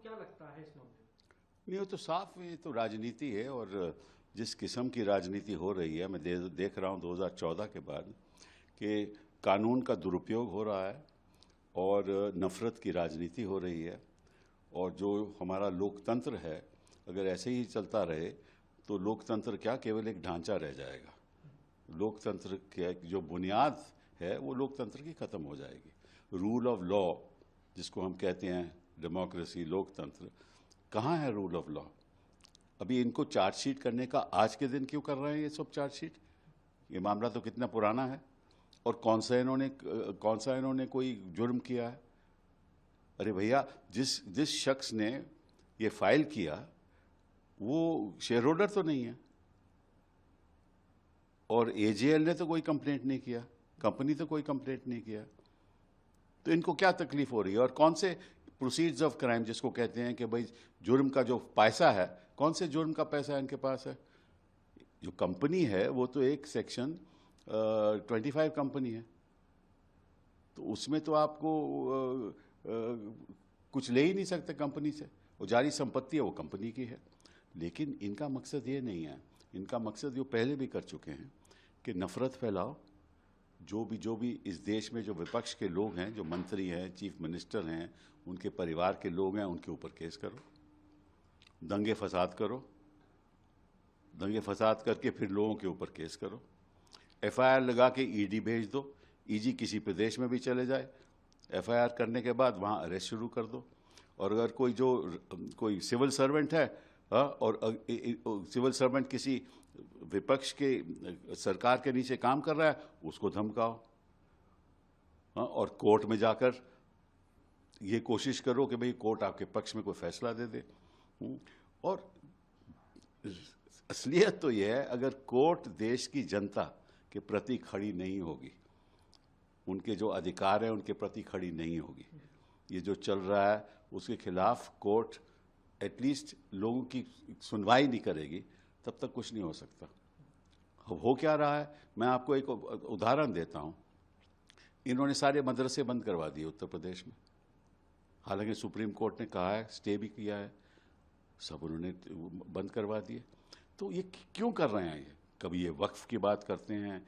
क्या लगता है इस मामले में? नहीं, वो तो साफ, ये तो राजनीति है। और जिस किस्म की राजनीति हो रही है, मैं देख रहा हूँ 2014 के बाद कि कानून का दुरुपयोग हो रहा है और नफरत की राजनीति हो रही है। और जो हमारा लोकतंत्र है, अगर ऐसे ही चलता रहे तो लोकतंत्र क्या, केवल एक ढांचा रह जाएगा। लोकतंत्र के जो बुनियाद है वो लोकतंत्र की खत्म हो जाएगी। रूल ऑफ लॉ जिसको हम कहते हैं, डेमोक्रेसी, लोकतंत्र, कहाँ है रूल ऑफ लॉ? अभी इनको चार्जशीट करने का आज के दिन क्यों कर रहे हैं ये सब चार्जशीट? ये मामला तो कितना पुराना है। और कौन सा इन्होंने कोई जुर्म किया है? अरे भैया, जिस शख्स ने ये फाइल किया वो शेयर होल्डर तो नहीं है, और एजेएल ने तो कोई कंप्लेंट नहीं किया, कंपनी तो कोई कंप्लेंट नहीं किया। तो इनको क्या तकलीफ हो रही है? और कौन से प्रोसीड्स ऑफ क्राइम जिसको कहते हैं कि भाई जुर्म का जो पैसा है, कौन से जुर्म का पैसा इनके पास है? जो कंपनी है वो तो एक सेक्शन 25 कंपनी है, तो उसमें तो आपको कुछ ले ही नहीं सकते कंपनी से। वो जारी संपत्ति है, वो कंपनी की है। लेकिन इनका मकसद ये नहीं है। इनका मकसद जो पहले भी कर चुके हैं कि नफरत फैलाओ। जो भी इस देश में जो विपक्ष के लोग हैं, जो मंत्री हैं, चीफ मिनिस्टर हैं, उनके परिवार के लोग हैं, उनके ऊपर केस करो, दंगे फसाद करो, दंगे फसाद करके फिर लोगों के ऊपर केस करो, एफआईआर लगा के ईडी भेज दो, ईजी किसी प्रदेश में भी चले जाए, एफआईआर करने के बाद वहाँ अरेस्ट शुरू कर दो। और अगर कोई सिविल सर्वेंट है, और सिविल सर्वेंट किसी विपक्ष के सरकार के नीचे काम कर रहा है, उसको धमकाओ, और कोर्ट में जाकर ये कोशिश करो कि भाई कोर्ट आपके पक्ष में कोई फैसला दे दे। और असलियत तो यह है, अगर कोर्ट देश की जनता के प्रति खड़ी नहीं होगी, उनके जो अधिकार हैं उनके प्रति खड़ी नहीं होगी, ये जो चल रहा है उसके खिलाफ कोर्ट एटलीस्ट लोगों की सुनवाई नहीं करेगी, तब तक कुछ नहीं हो सकता। हो क्या रहा है, मैं आपको एक उदाहरण देता हूं। इन्होंने सारे मदरसे बंद करवा दिए उत्तर प्रदेश में, हालांकि सुप्रीम कोर्ट ने कहा है, स्टे भी किया है, सब उन्होंने बंद करवा दिए। तो ये क्यों कर रहे हैं? ये कभी ये वक्फ की बात करते हैं।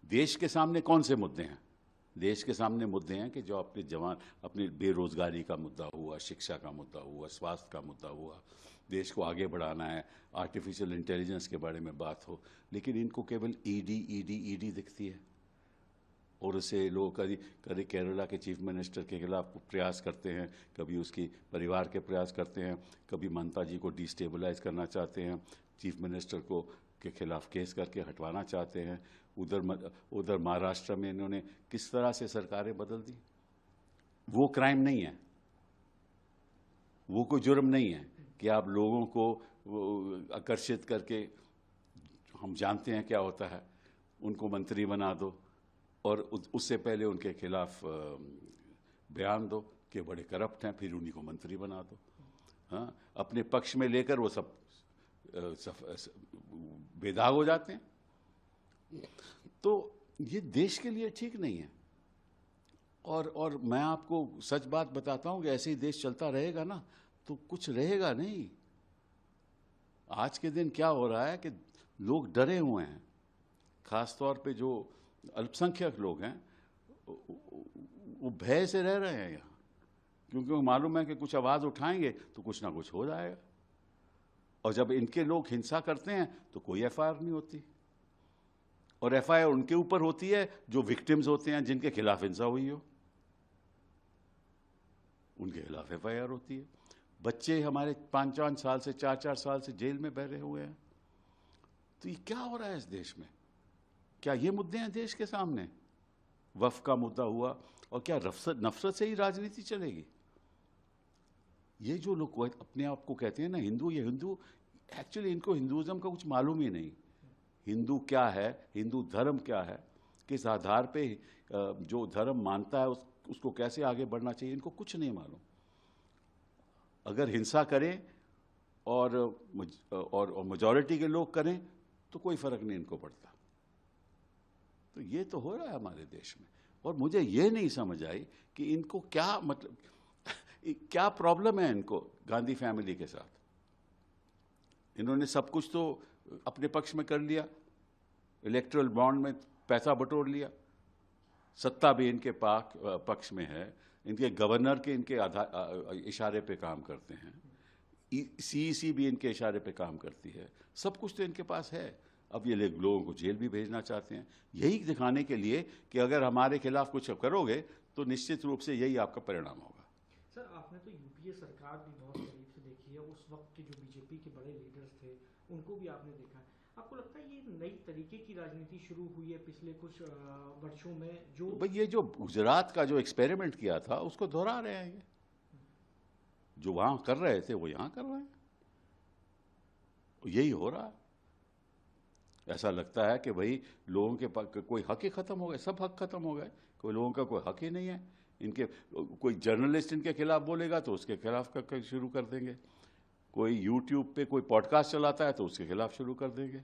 देश के सामने कौन से मुद्दे हैं? देश के सामने मुद्दे हैं कि जो अपनी बेरोजगारी का मुद्दा हुआ, शिक्षा का मुद्दा हुआ, स्वास्थ्य का मुद्दा हुआ, देश को आगे बढ़ाना है, आर्टिफिशियल इंटेलिजेंस के बारे में बात हो। लेकिन इनको केवल ईडी दिखती है। और उसे लोग कभी केरला के चीफ मिनिस्टर के खिलाफ प्रयास करते हैं, कभी उसकी परिवार के प्रयास करते हैं, कभी ममता जी को डिस्टेबलाइज करना चाहते हैं, चीफ मिनिस्टर को के खिलाफ केस करके हटवाना चाहते हैं। उधर महाराष्ट्र में इन्होंने किस तरह से सरकारें बदल दी। वो क्राइम नहीं है, वो कोई जुर्म नहीं है कि आप लोगों को आकर्षित करके, हम जानते हैं क्या होता है, उनको मंत्री बना दो और उससे पहले उनके खिलाफ बयान दो कि बड़े करप्ट हैं, फिर उन्हीं को मंत्री बना दो। हाँ, अपने पक्ष में लेकर वो सब बेदाग हो जाते हैं। तो ये देश के लिए ठीक नहीं है। और मैं आपको सच बात बताता हूं कि ऐसे ही देश चलता रहेगा ना तो कुछ रहेगा नहीं। आज के दिन क्या हो रहा है कि लोग डरे हुए हैं, खासतौर पे जो अल्पसंख्यक लोग हैं वो भय से रह रहे हैं यहाँ, क्योंकि वो मालूम है कि कुछ आवाज़ उठाएंगे तो कुछ ना कुछ हो जाएगा। और जब इनके लोग हिंसा करते हैं तो कोई एफआईआर नहीं होती, और एफआईआर उनके ऊपर होती है जो विक्टिम्स होते हैं, जिनके खिलाफ हिंसा हुई हो, उनके खिलाफ एफआईआर होती है। बच्चे हमारे 5-5 साल से 4-4 साल से जेल में बैठे हुए हैं। तो ये क्या हो रहा है इस देश में? क्या ये मुद्दे हैं देश के सामने? वक्फ का मुद्दा हुआ, और क्या नफरत से ही राजनीति चलेगी? ये जो लोग अपने आप को कहते हैं ना हिंदू, ये हिंदू एक्चुअली इनको हिंदुइज्म का कुछ मालूम ही नहीं। हिंदू क्या है, हिंदू धर्म क्या है, किस आधार पे जो धर्म मानता है उसको कैसे आगे बढ़ना चाहिए, इनको कुछ नहीं मालूम। अगर हिंसा करें और मेजॉरिटी के लोग करें तो कोई फर्क नहीं इनको पड़ता। तो ये तो हो रहा है हमारे देश में। और मुझे ये नहीं समझ आई कि इनको क्या मतलब, क्या प्रॉब्लम है इनको गांधी फैमिली के साथ? इन्होंने सब कुछ तो अपने पक्ष में कर लिया, इलेक्टोरल बॉन्ड में पैसा बटोर लिया, सत्ता भी इनके पक्ष में है, इनके गवर्नर के इनके इशारे पे काम करते हैं, सीईसी भी इनके इशारे पे काम करती है, सब कुछ तो इनके पास है। अब ये लोगों को जेल भी भेजना चाहते हैं, यही दिखाने के लिए कि अगर हमारे खिलाफ कुछ करोगे तो निश्चित रूप से यही आपका परिणाम होगा। सर, आपने तो यूपीए सरकार भी बहुत करीब से देखी है, उस वक्त के जो बीजेपी के बड़े लीडर्स थे उनको भी आपने देखा है। आपको लगता है ये नई तरीके की राजनीति शुरू हुई है पिछले कुछ वर्षों में? जो भाई ये जो गुजरात का जो एक्सपेरिमेंट किया था उसको दोहरा रहे हैं, ये जो वहां कर रहे थे वो यहां कर रहे हैं, यही हो रहा है। ऐसा लगता है कि भाई लोगों के कोई हक ही खत्म हो गए, सब हक खत्म हो गए, कोई लोगों का कोई हक ही नहीं है। इनके कोई जर्नलिस्ट इनके खिलाफ बोलेगा तो उसके खिलाफ शुरू कर देंगे, कोई यूट्यूब पे कोई पॉडकास्ट चलाता है तो उसके खिलाफ शुरू कर देंगे,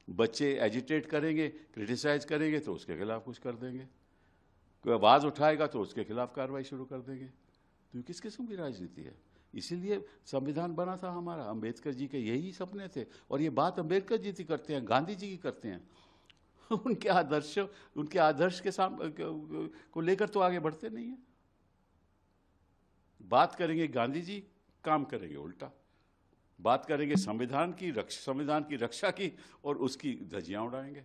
बच्चे एजिटेट करेंगे, क्रिटिसाइज करेंगे तो उसके खिलाफ कुछ कर देंगे, कोई आवाज़ उठाएगा तो उसके खिलाफ कार्रवाई शुरू कर देंगे। तो किस किस्म की राजनीति है? इसीलिए संविधान बना था हमारा, अंबेडकर जी के यही सपने थे, और ये बात अंबेडकर जी की करते हैं, गांधी जी की करते हैं। उनके आदर्श के सामने को लेकर तो आगे बढ़ते नहीं है। बात करेंगे गांधी जी, काम करेंगे उल्टा, बात करेंगे संविधान की रक्षा की और उसकी धज्जियां उड़ाएंगे।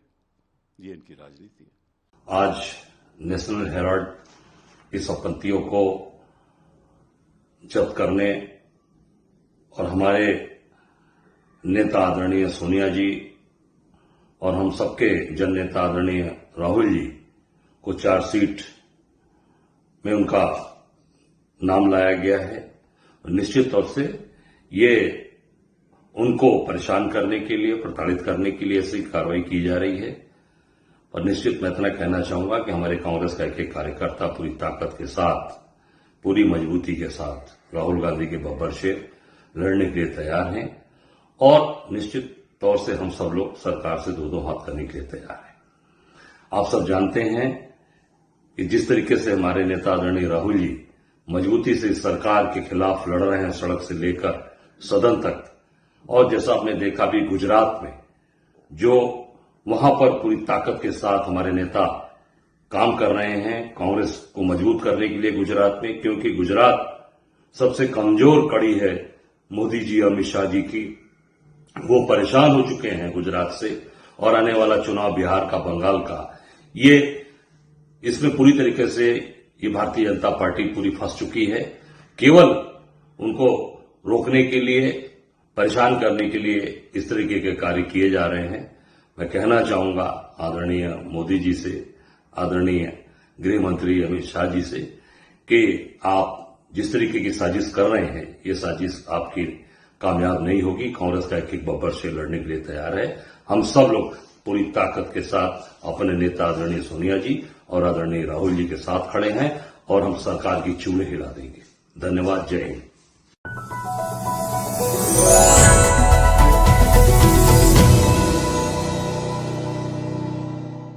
ये इनकी राजनीति है। आज नेशनल हेराल्ड की संपत्तियों को जब्त करने और हमारे नेता आदरणीय सोनिया जी और हम सबके जन नेता आदरणीय राहुल जी को चार्जशीट में उनका नाम लाया गया है। निश्चित तौर से ये उनको परेशान करने के लिए, प्रताड़ित करने के लिए ऐसी कार्रवाई की जा रही है। और निश्चित मैं इतना कहना चाहूंगा कि हमारे कांग्रेस का एक कार्यकर्ता पूरी ताकत के साथ, पूरी मजबूती के साथ राहुल गांधी के बब्बर शेर लड़ने के लिए तैयार हैं, और निश्चित तौर से हम सब लोग सरकार से दो हाथ करने के लिए तैयार हैं। आप सब जानते हैं कि जिस तरीके से हमारे नेता आदरणीय राहुल जी मजबूती से इस सरकार के खिलाफ लड़ रहे हैं, सड़क से लेकर सदन तक, और जैसा आपने देखा भी गुजरात में, जो वहां पर पूरी ताकत के साथ हमारे नेता काम कर रहे हैं कांग्रेस को मजबूत करने के लिए गुजरात में, क्योंकि गुजरात सबसे कमजोर कड़ी है मोदी जी, अमित शाह जी की। वो परेशान हो चुके हैं गुजरात से, और आने वाला चुनाव बिहार का, बंगाल का, ये इसमें पूरी तरीके से ये भारतीय जनता पार्टी पूरी फंस चुकी है। केवल उनको रोकने के लिए, परेशान करने के लिए इस तरीके के कार्य किए जा रहे हैं। मैं कहना चाहूंगा आदरणीय मोदी जी से, आदरणीय गृह मंत्री अमित शाह जी से, कि आप जिस तरीके की साजिश कर रहे हैं, ये साजिश आपकी कामयाब नहीं होगी। कांग्रेस का एक बब्बर से लड़ने के लिए तैयार है। हम सब लोग पूरी ताकत के साथ अपने नेता आदरणीय सोनिया जी और आदरणीय राहुल जी के साथ खड़े हैं, और हम सरकार की चूल्हे हिला देंगे। धन्यवाद। जय हिंद।